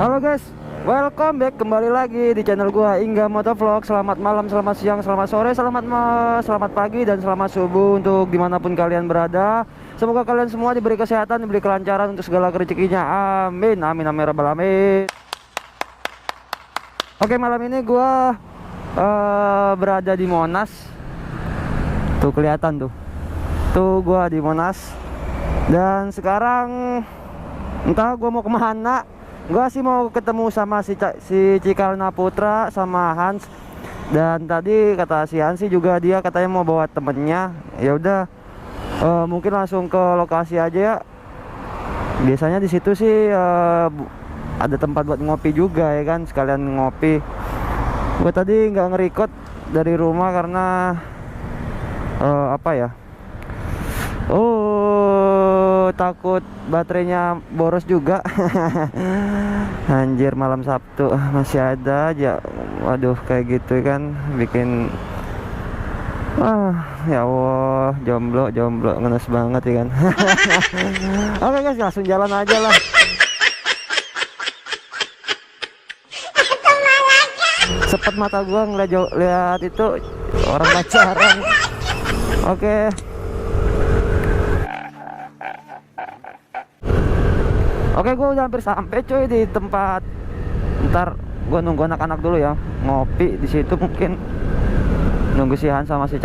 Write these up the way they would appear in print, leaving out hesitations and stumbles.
Halo guys, welcome back kembali lagi di channel gua Ingga Motovlog. Selamat malam, selamat siang, selamat sore, selamat pagi dan selamat subuh untuk dimanapun kalian berada. Semoga kalian semua diberi kesehatan, diberi kelancaran untuk segala rezekinya. Amin, amin, amin, rabbal alamin. Oke, malam ini gua berada di Monas. Tuh kelihatan tuh. Tuh gua di Monas. Dan sekarang entah gua mau kemana. Gua sih mau ketemu sama si Cikalna Putra sama Hans. Dan tadi kata si Hans juga dia katanya mau bawa temennya. Ya udah, mungkin langsung ke lokasi aja ya. Biasanya di situ sih ada tempat buat ngopi juga ya kan, sekalian ngopi. Gue tadi nggak nge-record dari rumah karena apa ya? Takut baterainya boros juga. Anjir, malam Sabtu masih ada aja. Waduh, kayak gitu kan bikin ya Allah, jomblo ngenes banget ya kan. Oke guys, langsung jalan aja lah. Sepet mata gua lihat itu orang pacaran. Oke. Oke, gue udah hampir sampai cuy di tempat. Ntar gue nunggu anak-anak dulu ya, ngopi di situ mungkin. Nunggu si Han sama si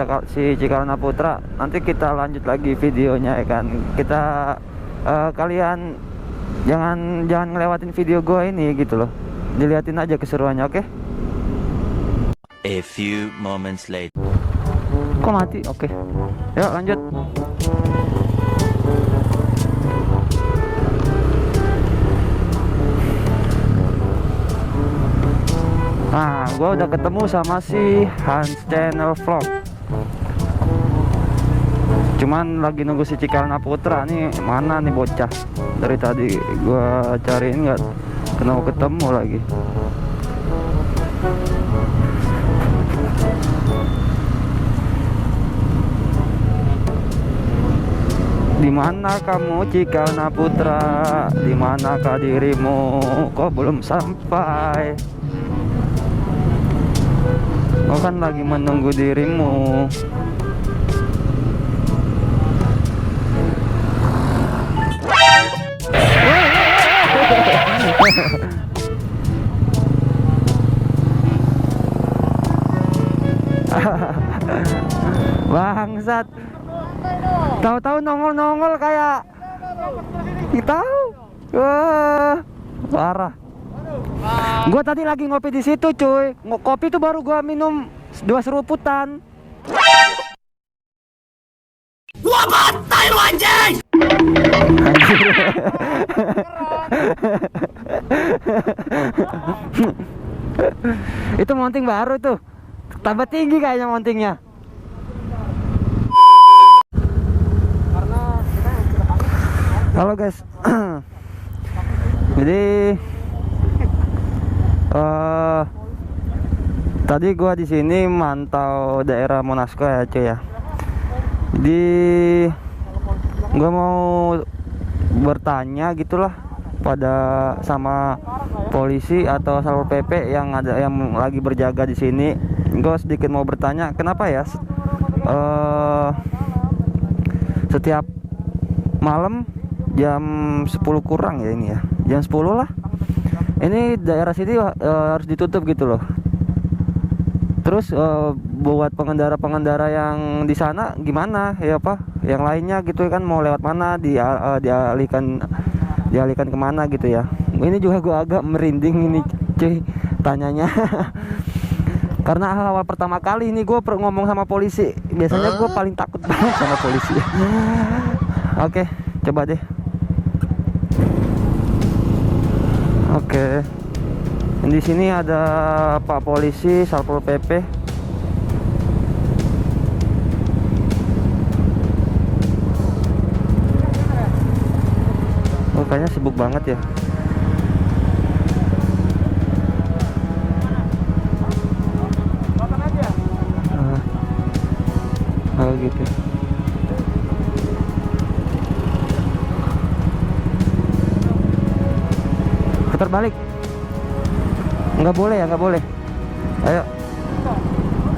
Cikalna Putra. Nanti kita lanjut lagi videonya ya kan. Kita kalian jangan ngelewatin video gue ini gitu loh. Diliatin aja keseruannya, oke? A few moments later. Kok mati? Oke. Yuk lanjut. Nah, gue udah ketemu sama si Hans Channel Vlog. Cuman lagi nunggu si Cikalna Putra nih. Mana nih bocah? Dari tadi gue cariin nggak ketemu lagi. Dimana kamu Cikalna Putra? Dimanakah dirimu? Kok belum sampai? Gua kan lagi menunggu dirimu. Bangsat. Tahu-tahu nongol kayak tahu. Wah, parah. Gua tadi lagi ngopi di situ, cuy. Kopi tuh baru gua minum 2 seruputan. Gua bantai lu anjing! Itu mounting baru tuh. Tambah tinggi kayaknya mountingnya. Halo guys. Jadi tadi gua di sini mantau daerah Monasco ya cuy ya. Jadi gua mau bertanya gitulah pada sama polisi atau Satpol PP yang lagi berjaga di sini. Gua sedikit mau bertanya kenapa ya setiap malam jam 10 kurang ya ini ya, jam 10 lah ini daerah sini harus ditutup gitu loh. Terus buat pengendara yang di sana gimana ya, apa yang lainnya gitu kan, mau lewat mana, dialihkan kemana gitu ya. Ini juga gua agak merinding ini cuy tanyanya. Karena awal pertama kali ini gue ngomong sama polisi. Biasanya gue paling takut banget sama polisi. Oke, coba deh. Oke. Di sini ada Pak Polisi Satpol PP. Oh, kayaknya sibuk banget ya. Oh gitu. Putar balik. Nggak boleh ya, nggak boleh. Ayo.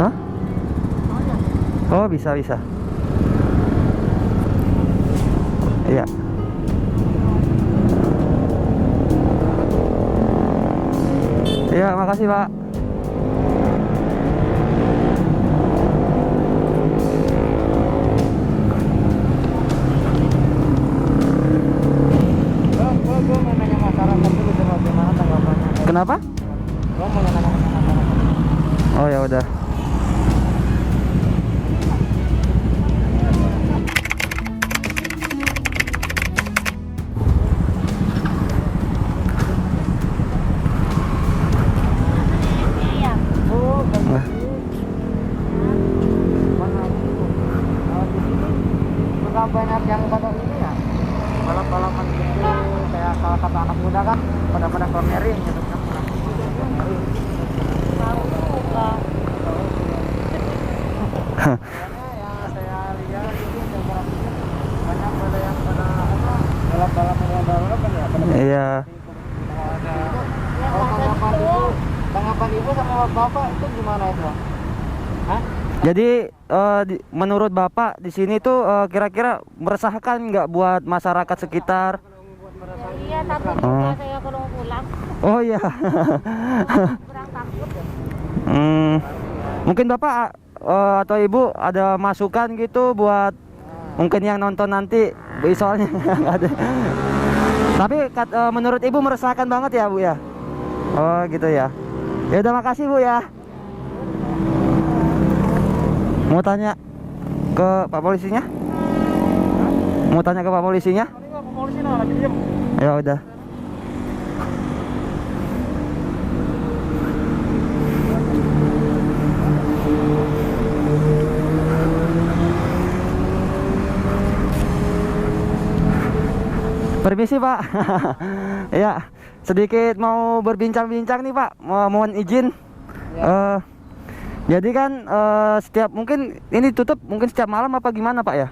Hah? Oh, bisa. Iya. Iya, makasih Pak. Gue mau nanya masyarakat dulu coba gimana tanggapannya. Kenapa? Gue mau nanya masyarakat. Oh ya udah. Oh, Nah. sudah banyak yang pada ini ya, balap-balapan gitu, kayak salah satu anak muda kan pada cornering gitu kan. Yang saya lihat itu banyak pada yang pada apa balap-balapan ya, Iya. tanggapan ibu sama bapak itu gimana itu? Hah? Jadi menurut Bapak di sini tuh kira-kira meresahkan nggak buat masyarakat sekitar? Iya, takut Oh. juga saya kalau pulang. Oh iya. Kurang takut. Mungkin Bapak atau Ibu ada masukan gitu buat mungkin yang nonton nanti, soalnya nggak ada. Tapi menurut Ibu meresahkan banget ya Bu ya? Oh gitu ya. Ya udah, makasih Bu ya. Mau tanya ke Pak Polisinya? Mau tanya ke Pak Polisinya? Polisi lagi diem. Ya udah. Permisi Pak. Ya, sedikit mau berbincang-bincang nih Pak. Mohon izin. Jadi kan setiap mungkin ini tutup mungkin setiap malam apa gimana Pak ya?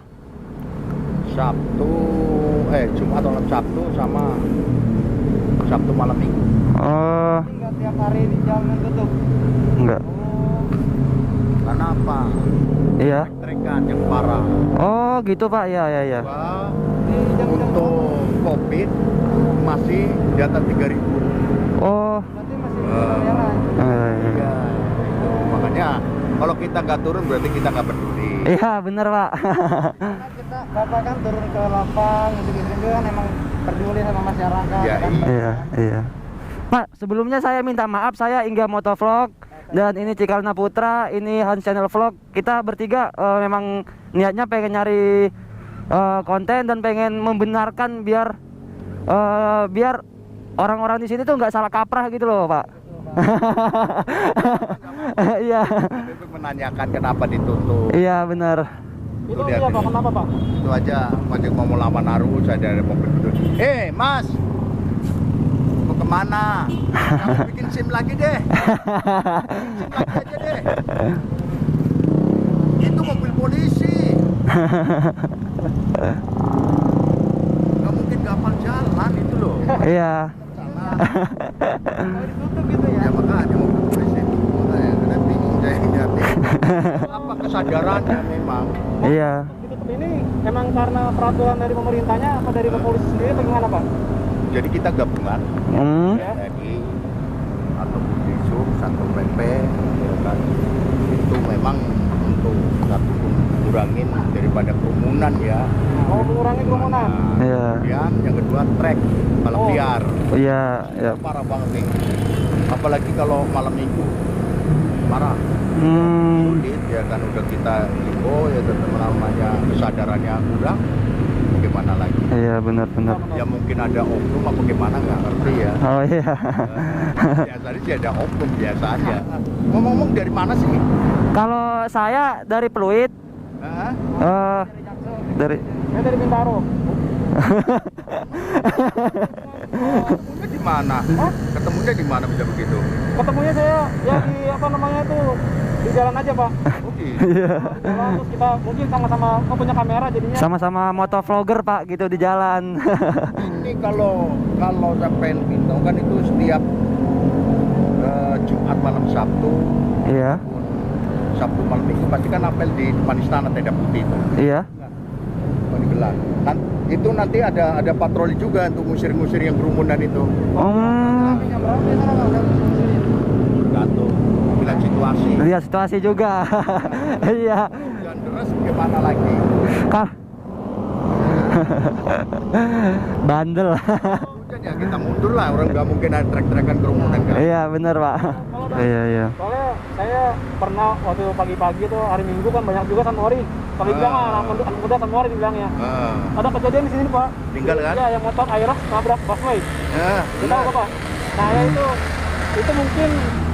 Jumat malam Sabtu sama Sabtu malam Minggu. Oh, Enggak tiap hari di jalan tutup. enggak. Karena apa? Iya. Trekan yang parah. Oh, gitu Pak. Ya. Wah, Di jam-jam untuk COVID masih di atas 3.000. Oh. berarti masih merah. Iya. Makanya kalau kita nggak turun berarti kita nggak peduli. Iya, bener Pak. Karena kita bapak kan turun ke lapang gitu kan emang peduli sama masyarakat. Ya, kan? Iya. Pak, sebelumnya saya minta maaf, saya Ingga Motovlog dan ini Cikalna Putra, ini Hans Channel Vlog. Kita bertiga memang niatnya pengen nyari konten dan pengen membenarkan biar orang-orang di sini tuh nggak salah kaprah gitu loh Pak. Iya. Itu menanyakan kenapa ditutup. Iya benar. Itu Lihat iya Pak, ini. kenapa Pak? Itu aja macam mau lawan arus saya dari mobil itu. Mas, mau kemana? Kamu bikin SIM lagi deh. SIM lagi aja deh. Itu mobil polisi. Nggak mungkin gampang jalan itu loh. Iya. Sana. Kalau ditutup gitu ya. Ya makanya mobil polisi itu. Makanya kita bingung saya lihatnya. Apa kesadarannya memang? Iya. Ditutup ini emang karena peraturan dari pemerintahnya atau dari polisi sendiri atau gimana Pak? Jadi kita gabungan. Ya. TNI atau Disub, Satpol PP, ya kan, itu memang untuk satu mengurangi daripada kerumunan ya. Oh, mengurangi kerumunan. Iya. Kemudian yang kedua trek balap Oh. liar. Iya. Parah banget nih. Apalagi kalau malam minggu parah. Sulit ya kan, udah kita himbau ya tetap namanya kesadarannya kurang. Bagaimana lagi? Iya, benar. Ya mungkin ada oknum apa gimana nggak ngerti ya. Oh iya. Biasanya sih ada oknum biasa aja. Ngomong-ngomong dari mana sih? Kalau saya dari Pluit, Hah? dari Saya dari Bintaro. Ketemunya di mana? Ketemunya di mana bisa begitu? Ketemunya saya ya di apa namanya itu di jalan aja Pak. Oh, gitu. Jalan, terus kita mungkin sama-sama punya kamera jadinya. sama-sama motovlogger Pak gitu di jalan. Ini kalau sampai Bintang kan itu setiap Jumat malam Sabtu, Iya. Sabtu malam Minggu pasti kan apel di depan istana Tenda Putih itu. Iya. Digelar. Itu nanti ada patroli juga untuk ngusir-ngusir yang kerumunan itu. Tergantung lihat situasi. Lihat situasi juga. Iya. Hujan deras gimana lagi? Kah. Bandel. Hujan ya kita mundur lah, orang nggak mungkin ada trek-trekan kerumunan kan. Iya, bener Pak. Iya, iya. Soalnya saya pernah waktu pagi-pagi tuh hari Minggu kan banyak juga sanmori. Kalau bilang anak muda sanmori dibilangnya. Ada kejadian di sini Pak. Tinggal kan? Iya, yang motor Aerox nabrak busway. Kita tahu Pak. Nah ya itu mungkin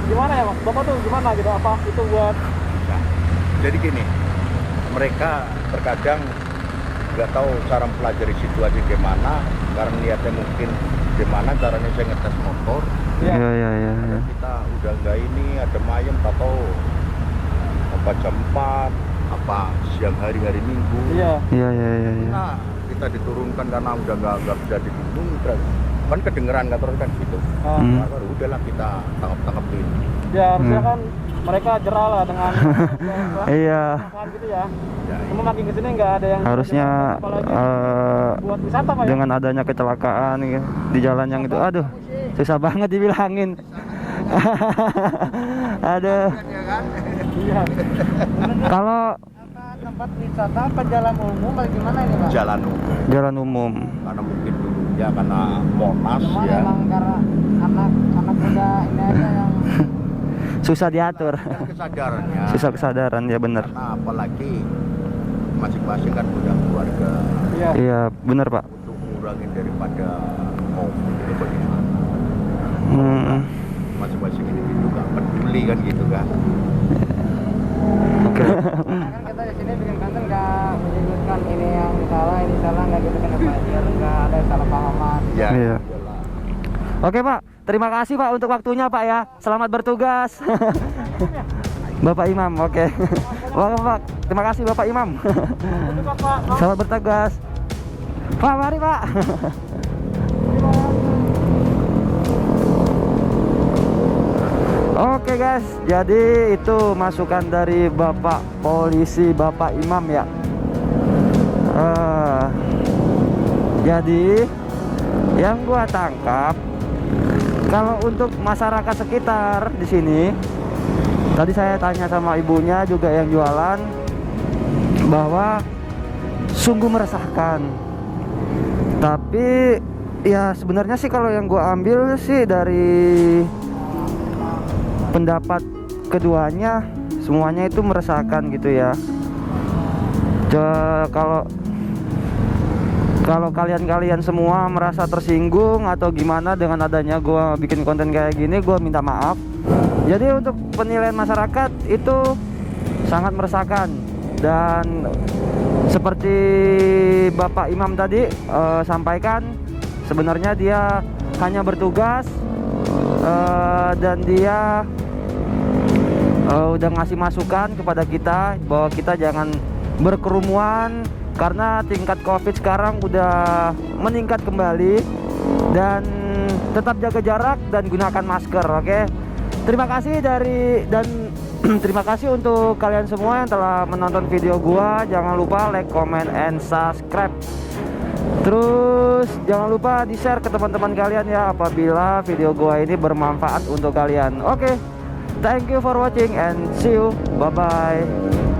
gimana ya Pak? Bapak tuh gimana gitu? Apa itu buat? Nah, jadi gini, mereka terkadang nggak tahu cara mempelajari situasi gimana, karena niatnya mungkin gimana caranya saya ngetes motor. Iya, iya, iya. Kita udah nggak ini ada mayem atau apa jam 4 apa siang hari Minggu. Iya. Iya, iya, iya. Nah, kita diturunkan karena udah nggak bisa dibunuh terus kan kedengeran nggak terus kan gitu. Nah, baru udahlah kita tangkap-tangkapin. Ya harusnya kan mereka jerah lah dengan Iya. gitu ya. Cuma makin kesini nggak ada yang Harusnya buat wisata Pak ya. dengan adanya kecelakaan ya, di jalan yang itu, aduh, susah banget dibilangin. Aduh. Iya. Kalau Tempat wisata apa jalan umum atau gimana ini Pak? Jalan umum. jalan umum, Karena mungkin dulunya karena Monas Cuma ya. emang karena anak muda ini aja yang susah diatur, Kan kesadarannya. susah kesadaran ya bener. Karena apalagi masing-masing kan punya keluarga. iya. Iya bener Pak. Untuk mengurangi daripada mobil itu bagaimana? Masing-masing individu nggak peduli kan gitu kan. Oke. Kan kita di sini bikin konten nggak menyebutkan ini yang salah nggak gitu kan Pak, biar nggak ada salah pahaman. Ya. Iya. Iyalah. Oke Pak, terima kasih Pak untuk waktunya Pak ya. Selamat bertugas. Bapak Imam, oke. Oke Pak, terima kasih Bapak Imam. Selamat bertugas. Pak, mari Pak. Oke guys, jadi itu masukan dari Bapak Polisi, Bapak Imam ya. Jadi yang gua tangkap, kalau untuk masyarakat sekitar di sini, tadi saya tanya sama ibunya juga yang jualan, bahwa sungguh meresahkan. Tapi ya sebenarnya sih kalau yang gua ambil sih dari pendapat keduanya, semuanya itu meresahkan gitu ya. Kalau kalian semua merasa tersinggung atau gimana dengan adanya gua bikin konten kayak gini, gua minta maaf. Jadi untuk penilaian masyarakat itu sangat meresahkan, dan seperti Bapak Imam tadi sampaikan, sebenarnya dia hanya bertugas dan dia udah ngasih masukan kepada kita bahwa kita jangan berkerumunan karena tingkat COVID sekarang udah meningkat kembali, dan tetap jaga jarak dan gunakan masker. Oke. Terima kasih terima kasih untuk kalian semua yang telah menonton video gua. Jangan lupa like, comment, and subscribe. Terus jangan lupa di-share ke teman-teman kalian ya apabila video gua ini bermanfaat untuk kalian. Oke. Thank you for watching and see you. Bye bye.